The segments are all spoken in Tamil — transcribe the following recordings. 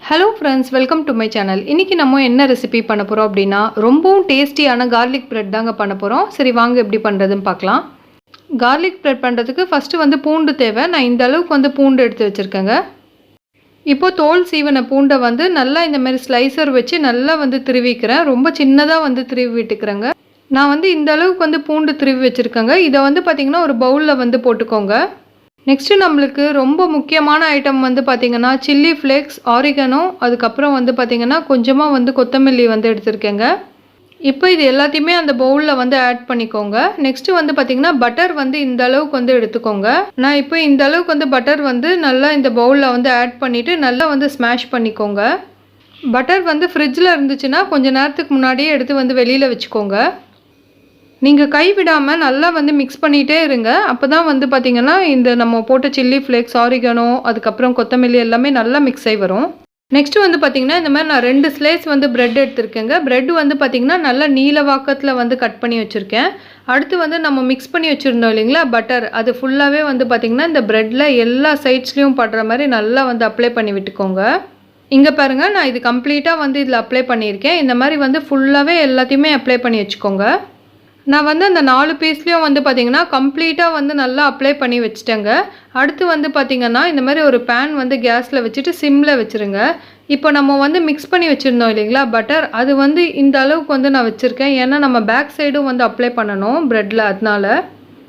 Hello friends, welcome to my channel. இன்றைக்கி நம்ம என்ன ரெசிபி பண்ண போகிறோம் அப்படின்னா, ரொம்பவும் டேஸ்டியான கார்லிக் பிரெட் தாங்க பண்ண போகிறோம். சரி வாங்க எப்படி பண்ணுறதுன்னு பார்க்கலாம். கார்லிக் பிரெட் பண்ணுறதுக்கு ஃபஸ்ட்டு பூண்டு தேவை. நான் இந்த அளவுக்கு பூண்டு எடுத்து வச்சுருக்கேங்க. இப்போது தோல் சீவன பூண்டை நல்லா இந்த மாதிரி ஸ்லைசர் வச்சு நல்லா திருவிக்கிறேன். ரொம்ப சின்னதாக திருவி விட்டுக்கிறேங்க. நான் இந்த அளவுக்கு பூண்டு திருவி வச்சுருக்கேங்க. இதை பார்த்திங்கன்னா ஒரு பவுலில் போட்டுக்கோங்க. நெக்ஸ்ட்டு நம்மளுக்கு ரொம்ப முக்கியமான ஐட்டம் பார்த்திங்கன்னா சில்லி ஃப்ளேக்ஸ், ஆரிகனோ, அதுக்கப்புறம் பார்த்திங்கன்னா கொஞ்சமாக கொத்தமல்லி எடுத்துருக்கேங்க. இப்போ இது எல்லாத்தையுமே அந்த பவுலில் ஆட் பண்ணிக்கோங்க. நெக்ஸ்ட்டு பார்த்திங்கன்னா பட்டர் இந்த அளவுக்கு எடுத்துக்கோங்க. நான் இப்போ இந்த அளவுக்கு பட்டர் நல்லா இந்த பவுலில் ஆட் பண்ணிவிட்டு நல்லா ஸ்மாஷ் பண்ணிக்கோங்க. பட்டர் ஃப்ரிட்ஜில் இருந்துச்சுன்னா கொஞ்சம் நேரத்துக்கு முன்னாடியே எடுத்து வெளியில் வச்சுக்கோங்க. நீங்கள் கைவிடாமல் நல்லா மிக்ஸ் பண்ணிகிட்டே இருங்க. அப்போ தான் பார்த்திங்கன்னா இந்த நம்ம போட்ட சில்லி ஃப்ளேக்ஸ், ஆரிகனோ, அதுக்கப்புறம் கொத்தமல்லி எல்லாமே நல்லா மிக்ஸ் ஆகி வரும். நெக்ஸ்ட்டு பார்த்திங்கன்னா இந்த மாதிரி நான் 2 ஸ்லைஸ் ப்ரெட் எடுத்துருக்கேங்க. ப்ரெட் பார்த்திங்கன்னா நல்லா நீல வாக்கத்தில் கட் பண்ணி வச்சுருக்கேன். அடுத்து நம்ம மிக்ஸ் பண்ணி வச்சுருந்தோம் இல்லைங்களா பட்டர், அது ஃபுல்லாகவே பார்த்திங்கன்னா இந்த ப்ரெட்டில் எல்லா சைட்ஸ்லேயும் படுற மாதிரி நல்லா அப்ளை பண்ணி விட்டுக்கோங்க. இங்கே பாருங்கள், நான் இது கம்ப்ளீட்டாக இதில் அப்ளை பண்ணியிருக்கேன். இந்த மாதிரி ஃபுல்லாகவே எல்லாத்தையுமே அப்ளை பண்ணி வச்சுக்கோங்க. நான் அந்த 4 பீஸ்லேயும் பார்த்திங்கன்னா கம்ப்ளீட்டாக நல்லா அப்ளை பண்ணி வச்சுட்டேங்க. அடுத்து பார்த்திங்கன்னா இந்த மாதிரி ஒரு பேன் கேஸில் வச்சுட்டு சிம்மில் வச்சுருங்க. இப்போ நம்ம மிக்ஸ் பண்ணி வச்சுருந்தோம் இல்லைங்களா பட்டர், அது இந்த அளவுக்கு நான் வச்சுருக்கேன். ஏன்னா நம்ம பேக் சைடும் அப்ளை பண்ணணும் ப்ரெட்டில், அதனால.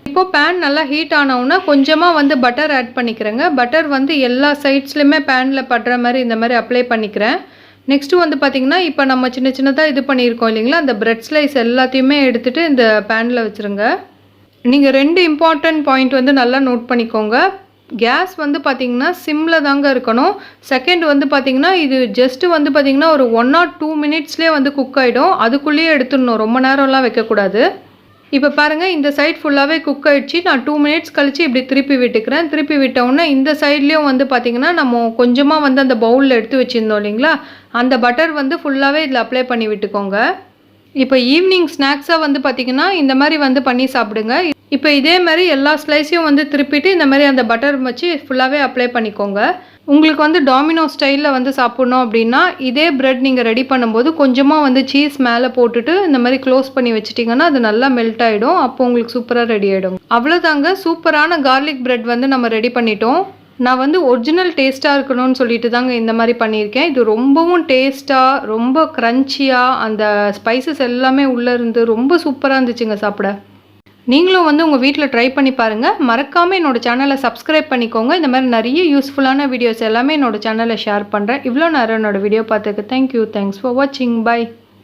இப்போது பேன் நல்லா ஹீட் ஆனவுன்னா கொஞ்சமாக பட்டர் ஆட் பண்ணிக்கிறேங்க. பட்டர் எல்லா சைட்ஸ்லையுமே பேனில் படுற மாதிரி இந்த மாதிரி அப்ளை பண்ணிக்கிறேன். நெக்ஸ்ட்டு பார்த்திங்கன்னா இப்போ நம்ம சின்ன சின்னதாக இது பண்ணியிருக்கோம் இல்லைங்களா, அந்த ப்ரெட் ஸ்லைஸ் எல்லாத்தையுமே எடுத்துகிட்டு இந்த பேனில் வச்சுருங்க. நீங்கள் 2 இம்பார்ட்டன்ட் பாயிண்ட் நல்லா நோட் பண்ணிக்கோங்க. கேஸ் பார்த்திங்கன்னா சிம்மில் தாங்க இருக்கணும். செகண்ட் பார்த்திங்கன்னா இது ஜஸ்ட்டு பார்த்திங்கன்னா ஒரு 1 or 2 மினிட்ஸ்லேயே குக் ஆகிடும். அதுக்குள்ளேயே எடுத்துடணும், ரொம்ப நேரம்லாம் வைக்கக்கூடாது. இப்போ பாருங்கள், இந்த சைட் ஃபுல்லாகவே குக் ஆகிடுச்சு. நான் 2 மினிட்ஸ் கழித்து இப்படி திருப்பி விட்டுக்கிறேன். திருப்பி விட்டோன்னே இந்த சைட்லேயும் பார்த்திங்கன்னா நம்ம கொஞ்சமாக அந்த பவுலில் எடுத்து வச்சுருந்தோம் இல்லைங்களா, அந்த பட்டர் ஃபுல்லாகவே இதில் அப்ளை பண்ணி விட்டுக்கோங்க. இப்போ ஈவினிங் ஸ்நாக்ஸாக பார்த்திங்கன்னா இந்த மாதிரி பண்ணி சாப்பிடுங்க. இப்போ இதே மாதிரி எல்லா ஸ்லைஸையும் திருப்பிட்டு இந்த மாதிரி அந்த பட்டர் வச்சு ஃபுல்லாகவே அப்ளை பண்ணிக்கோங்க. உங்களுக்கு டாமினோ ஸ்டைலில் சாப்பிட்ணும் அப்படின்னா இதே ப்ரெட் நீங்கள் ரெடி பண்ணும்போது கொஞ்சமாக சீஸ் மேலே போட்டுட்டு இந்த மாதிரி க்ளோஸ் பண்ணி வச்சிட்டிங்கன்னா அது நல்லா மெல்ட் ஆகிடும். அப்போ உங்களுக்கு சூப்பராக ரெடி ஆகிடும். அவ்வளோதாங்க, சூப்பரான கார்லிக் ப்ரெட் நம்ம ரெடி பண்ணிட்டோம். நான் ஒரிஜினல் டேஸ்ட்டாக இருக்கணும்னு சொல்லிட்டு தாங்க இந்த மாதிரி பண்ணியிருக்கேன். இது ரொம்பவும் டேஸ்ட்டாக, ரொம்ப க்ரன்ச்சியாக, அந்த ஸ்பைசஸ் எல்லாமே உள்ளே இருந்து ரொம்ப சூப்பராக இருந்துச்சுங்க சாப்பிட. நீங்களும் உங்கள் வீட்டில் ட்ரை பண்ணி பாருங்கள். மறக்காமல் என்னோடய சேனலை சப்ஸ்கிரைப் பண்ணிக்கோங்க. இந்த மாதிரி நிறைய யூஸ்ஃபுல்லான வீடியோஸ் எல்லாமே என்னோடய சேனலில் ஷேர் பண்ணுறேன். இவ்வளோ நேரம் என்னோடய வீடியோ பார்த்துக்கு தேங்க்யூ. தேங்க்ஸ் ஃபார் வாட்சிங். பை.